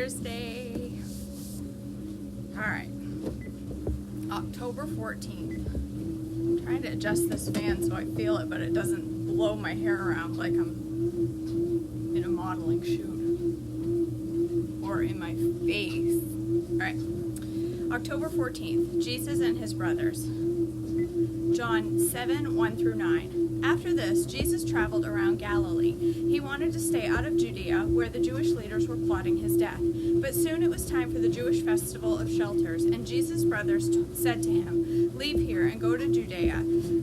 Thursday. Alright. October 14th. I'm trying to adjust this fan so I feel it, but it doesn't blow my hair around like I'm in a modeling shoot. Or in my face. Alright. October 14th. Jesus and his brothers. John 7, 1 through 9. After this, Jesus traveled around Galilee. He wanted to stay out of Judea, where the Jewish leaders were plotting his death. But soon it was time for the Jewish festival of shelters, and Jesus' brothers said to him, "Leave here and go to Judea,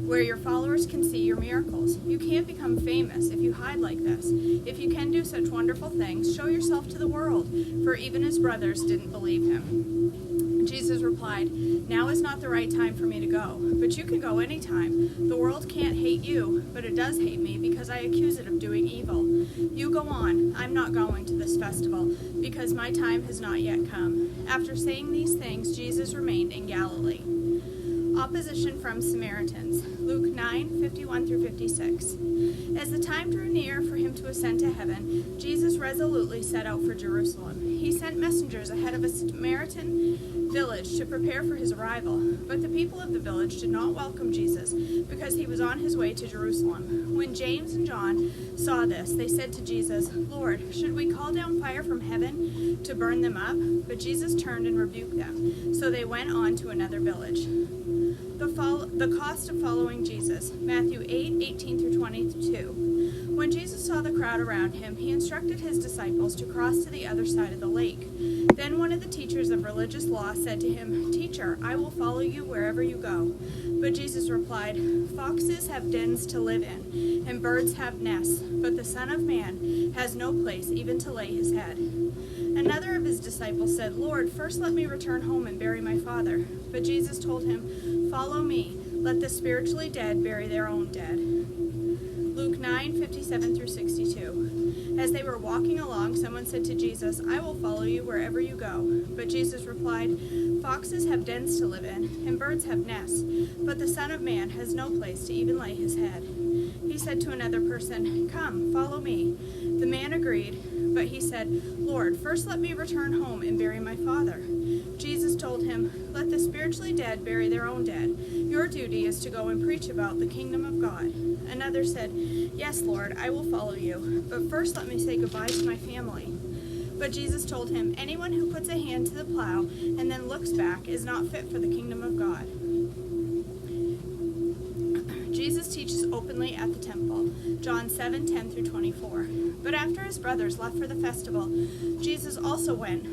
where your followers can see your miracles. You can't become famous if you hide like this. If you can do such wonderful things, show yourself to the world." For even his brothers didn't believe him. Jesus replied, "Now is not the right time for me to go, but you can go any time. The world can't hate you, but it does hate me because I accuse it of doing evil. You go on. I'm not going to this festival because my time has not yet come." After saying these things, Jesus remained in Galilee. Opposition from Samaritans. Luke 9, 51 through 56. As the time drew near for him to ascend to heaven, Jesus resolutely set out for Jerusalem. He sent messengers ahead of a Samaritan village to prepare for his arrival, but the people of the village did not welcome Jesus because he was on his way to Jerusalem. When James and John saw this, they said to Jesus, "Lord, should we call down fire from heaven to burn them up?" But Jesus turned and rebuked them. So they went on to another village. The cost of following Jesus. Matthew 8, 18 through 22. When Jesus saw the crowd around him, he instructed his disciples to cross to the other side of the lake. Then one of the teachers of religious law said to him, "Teacher, I will follow you wherever you go." But Jesus replied, "Foxes have dens to live in, and birds have nests, but the Son of Man has no place even to lay his head." Another of his disciples said, "Lord, first let me return home and bury my father." But Jesus told him, "Follow me. Let the spiritually dead bury their own dead." Luke 9, 57 through 62. As they were walking along, someone said to Jesus, "I will follow you wherever you go." But Jesus replied, "Foxes have dens to live in, and birds have nests, but the Son of Man has no place to even lay his head." He said to another person, "Come, follow me." The man agreed, but he said, "Lord, first let me return home and bury my father." Jesus told him, "Let the spiritually dead bury their own dead. Your duty is to go and preach about the kingdom of God." Another said, "Yes, Lord, I will follow you, but first let me say goodbye to my family." But Jesus told him, "Anyone who puts a hand to the plow and then looks back is not fit for the kingdom of God." Jesus teaches openly at the temple. John 7, 10 through 24. But after his brothers left for the festival, Jesus also went,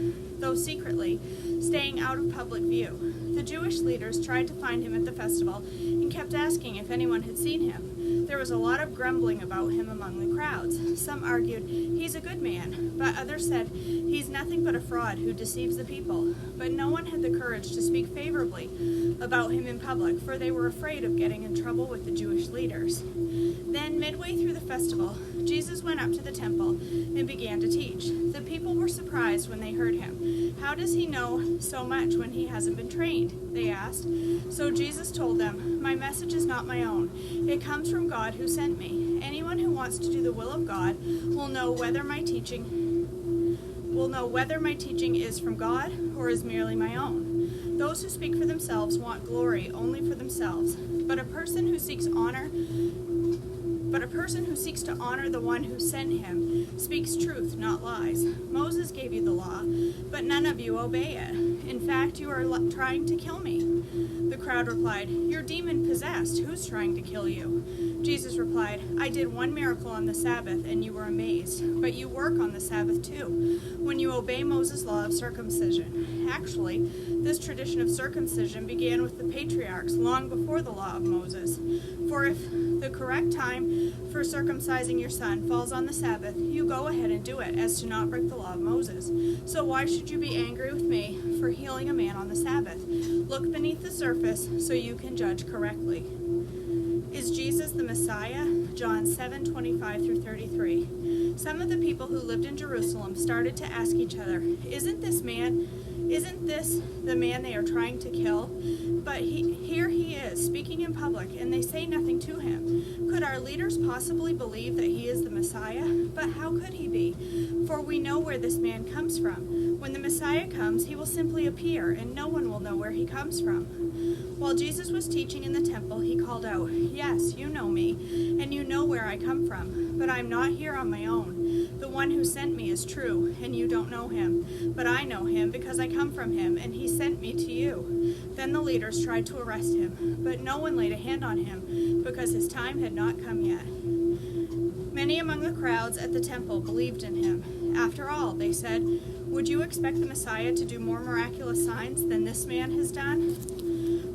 though secretly, staying out of public view. The Jewish leaders tried to find him at the festival and kept asking if anyone had seen him. There was a lot of grumbling about him among the crowds. Some argued, "He's a good man," but others said, "He's nothing but a fraud who deceives the people." But no one had the courage to speak favorably about him in public, for they were afraid of getting in trouble with the Jewish leaders. Then, midway through the festival, Jesus went up to the temple and began to teach. The people were surprised when they heard him. "How does he know so much when he hasn't been trained?" they asked. So Jesus told them, "My message is not my own. It comes from God who sent me. Anyone who wants to do the will of God will know whether my teaching is from God or is merely my own. Those who speak for themselves want glory only for themselves, but a person who seeks to honor the one who sent him speaks truth, not lies. Moses gave you the law, but none of you obey it. In fact, you are trying to kill me." The crowd replied, "You're demon-possessed. Who's trying to kill you?" Jesus replied, "I did one miracle on the Sabbath, and you were amazed. But you work on the Sabbath too, when you obey Moses' law of circumcision. Actually, this tradition of circumcision began with the patriarchs long before the law of Moses. For if the correct time for circumcising your son falls on the Sabbath, you go ahead and do it, as to not break the law of Moses. So why should you be angry with me for healing a man on the Sabbath? Look beneath the surface so you can judge correctly." Is Jesus the Messiah? John 7, 25 through 33. Some of the people who lived in Jerusalem started to ask each other, Isn't Isn't this the man they are trying to kill? But here he is, speaking in public, and they say nothing to him. Could our leaders possibly believe that he is the Messiah? But how could he be? For we know where this man comes from. When the Messiah comes, he will simply appear, and no one will know where he comes from. While Jesus was teaching in the temple, he called out, "Yes, you know me, and you know where I come from. But I am not here on my own. The one who sent me is true, and you don't know him. But I know him because I come from him, and he sent me to you." Then the leaders tried to arrest him, but no one laid a hand on him, because his time had not come yet. Many among the crowds at the temple believed in him. After all, they said, "Would you expect the Messiah to do more miraculous signs than this man has done?"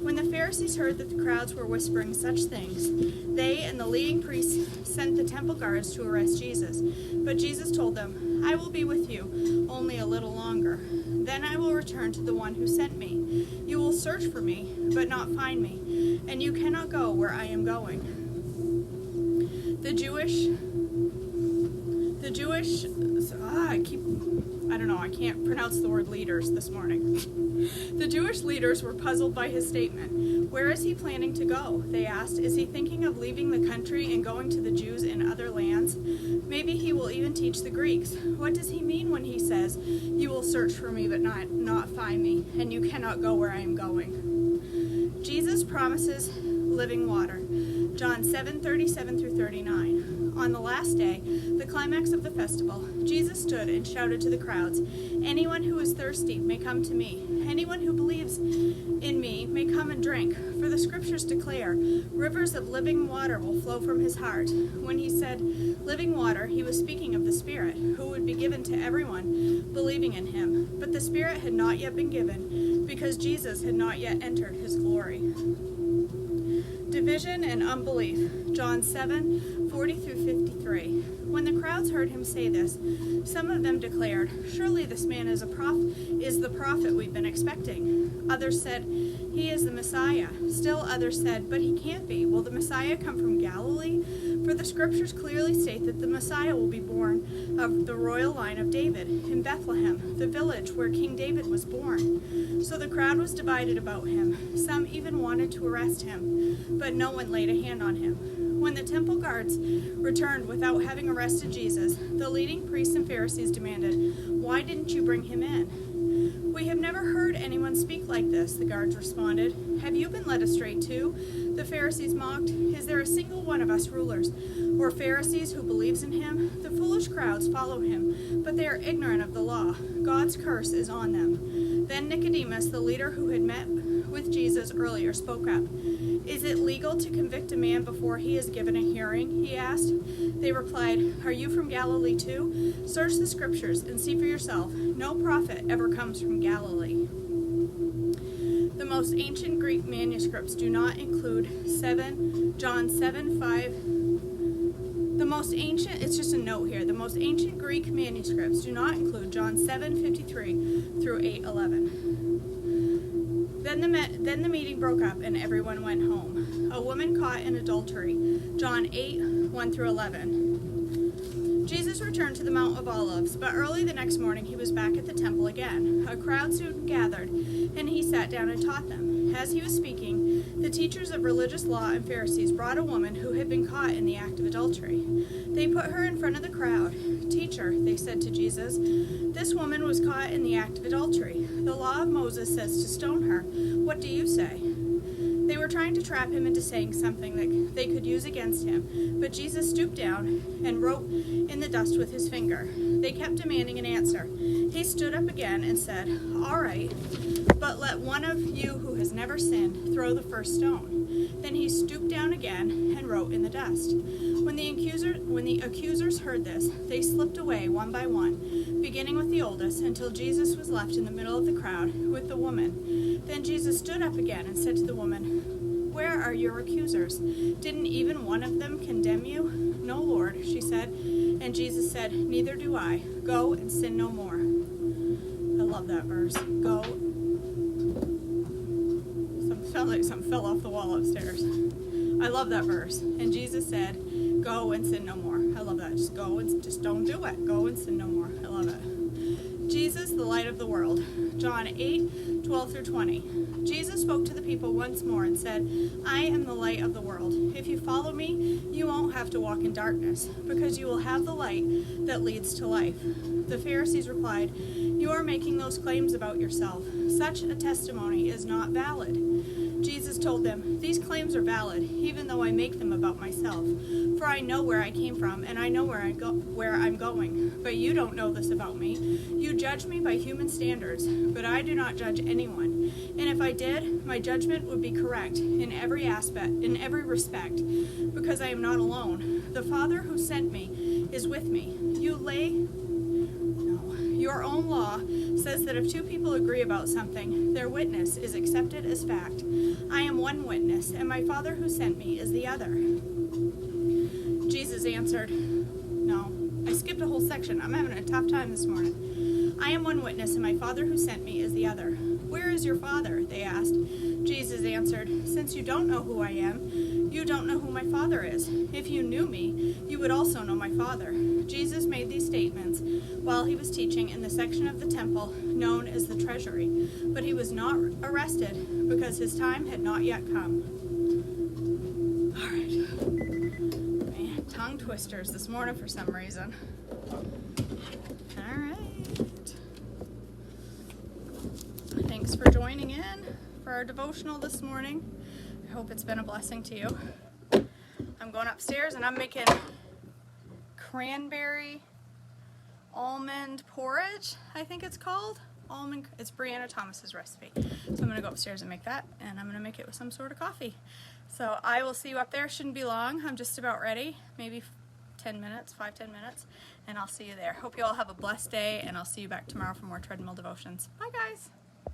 When the Pharisees heard that the crowds were whispering such things, they and the leading priests sent the temple guards to arrest Jesus. But Jesus told them, "I will be with you only a little longer. Then I will return to the one who sent me. You will search for me, but not find me, and you cannot go where I am going." I can't pronounce the word leaders this morning. The Jewish leaders were puzzled by his statement. Where is he planning to go? They asked. Is he thinking of leaving the country and going to the Jews in other lands? Maybe he will even teach the Greeks. What does he mean when he says, "You will search for me but not find me, and you cannot go where I am going"? Jesus promises living water. John 7:37-39. On the last day, the climax of the festival, Jesus stood and shouted to the crowds, "Anyone who is thirsty may come to me. Anyone who believes in me may come and drink. For the scriptures declare, rivers of living water will flow from his heart." When he said living water, he was speaking of the Spirit, who would be given to everyone believing in him. But the Spirit had not yet been given, because Jesus had not yet entered his glory. Division and unbelief. John 7:40-53. When the crowds heard him say this, some of them declared, "Surely this man is the prophet we've been expecting." Others said, "He is the Messiah." Still others said, "But he can't be. Will the Messiah come from Galilee? For the scriptures clearly state that the Messiah will be born of the royal line of David in Bethlehem, the village where King David was born." So the crowd was divided about him. Some even wanted to arrest him, but no one laid a hand on him. When the temple guards returned without having arrested Jesus, the leading priests and Pharisees demanded, "Why didn't you bring him in?" "We have never heard anyone speak like this," the guards responded. "Have you been led astray too?" The Pharisees mocked. "Is there a single one of us rulers or Pharisees who believes in him? The foolish crowds follow him, but they are ignorant of the law. God's curse is on them." Then Nicodemus, the leader who had met with Jesus earlier, spoke up. "Is it legal to convict a man before he is given a hearing?" he asked. They replied, "Are you from Galilee too? Search the scriptures and see for yourself. No prophet ever comes from Galilee." The most ancient Greek manuscripts do not include John 7:5. It's just a note here. The most ancient Greek manuscripts do not include John 7:53-8:11. Then the meeting broke up and everyone went home. A woman caught in adultery. John 8:1-11. Jesus returned to the Mount of Olives, but early the next morning he was back at the temple again. A crowd soon gathered, and he sat down and taught them. As he was speaking, the teachers of religious law and Pharisees brought a woman who had been caught in the act of adultery. They put her in front of the crowd. "Teacher," they said to Jesus, "this woman was caught in the act of adultery. The law of Moses says to stone her. What do you say?" They were trying to trap him into saying something that they could use against him, but Jesus stooped down and wrote in the dust with his finger. They kept demanding an answer. He stood up again and said, "All right, but let one of you who has never sinned throw the first stone." Then he stooped down again and wrote in the dust. When the accusers heard this, they slipped away one by one, beginning with the oldest, until Jesus was left in the middle of the crowd with the woman. Then Jesus stood up again and said to the woman, "Where are your accusers? Didn't even one of them condemn you?" "No, Lord," she said. And Jesus said, "Neither do I. Go and sin no more." I love that verse. Go. Sounds like something fell off the wall upstairs. I love that verse. And Jesus said, "Go and sin no more." I love that. Just go and just don't do it. Go and sin no more. I love it. Jesus, the light of the world. John 8:12 through 20. Jesus spoke to the people once more and said, I am the light of the world. If you follow me, you won't have to walk in darkness, because you will have the light that leads to life. The Pharisees replied, You are making those claims about yourself. Such a testimony is not valid. Jesus told them, These claims are valid, even though I make them about myself. For I know where I came from, and I know where I'm going. But you don't know this about me. You judge me by human standards, but I do not judge anyone. And if I did, my judgment would be correct in every respect, because I am not alone. The Father who sent me is with me. Your own law says that if two people agree about something, their witness is accepted as fact. I am one witness, and my Father who sent me is the other. Jesus answered, No, I skipped a whole section. I'm having a tough time this morning. I am one witness, and my Father who sent me is the other. Where is your Father? They asked. Jesus answered, Since you don't know who I am, you don't know who my Father is. If you knew me, you would also know my Father. Jesus made these statements while he was teaching in the section of the temple known as the Treasury, but he was not arrested because his time had not yet come. All right. Man, tongue twisters this morning for some reason. All right. Thanks for joining in for our devotional this morning. I hope it's been a blessing to you. I'm going upstairs and I'm making Cranberry Almond Porridge, I think it's called. Almond. It's Brianna Thomas's recipe. So I'm going to go upstairs and make that, and I'm going to make it with some sort of coffee. So I will see you up there. Shouldn't be long. I'm just about ready. Maybe 10 minutes, 5-10 minutes, and I'll see you there. Hope you all have a blessed day, and I'll see you back tomorrow for more Treadmill Devotions. Bye, guys.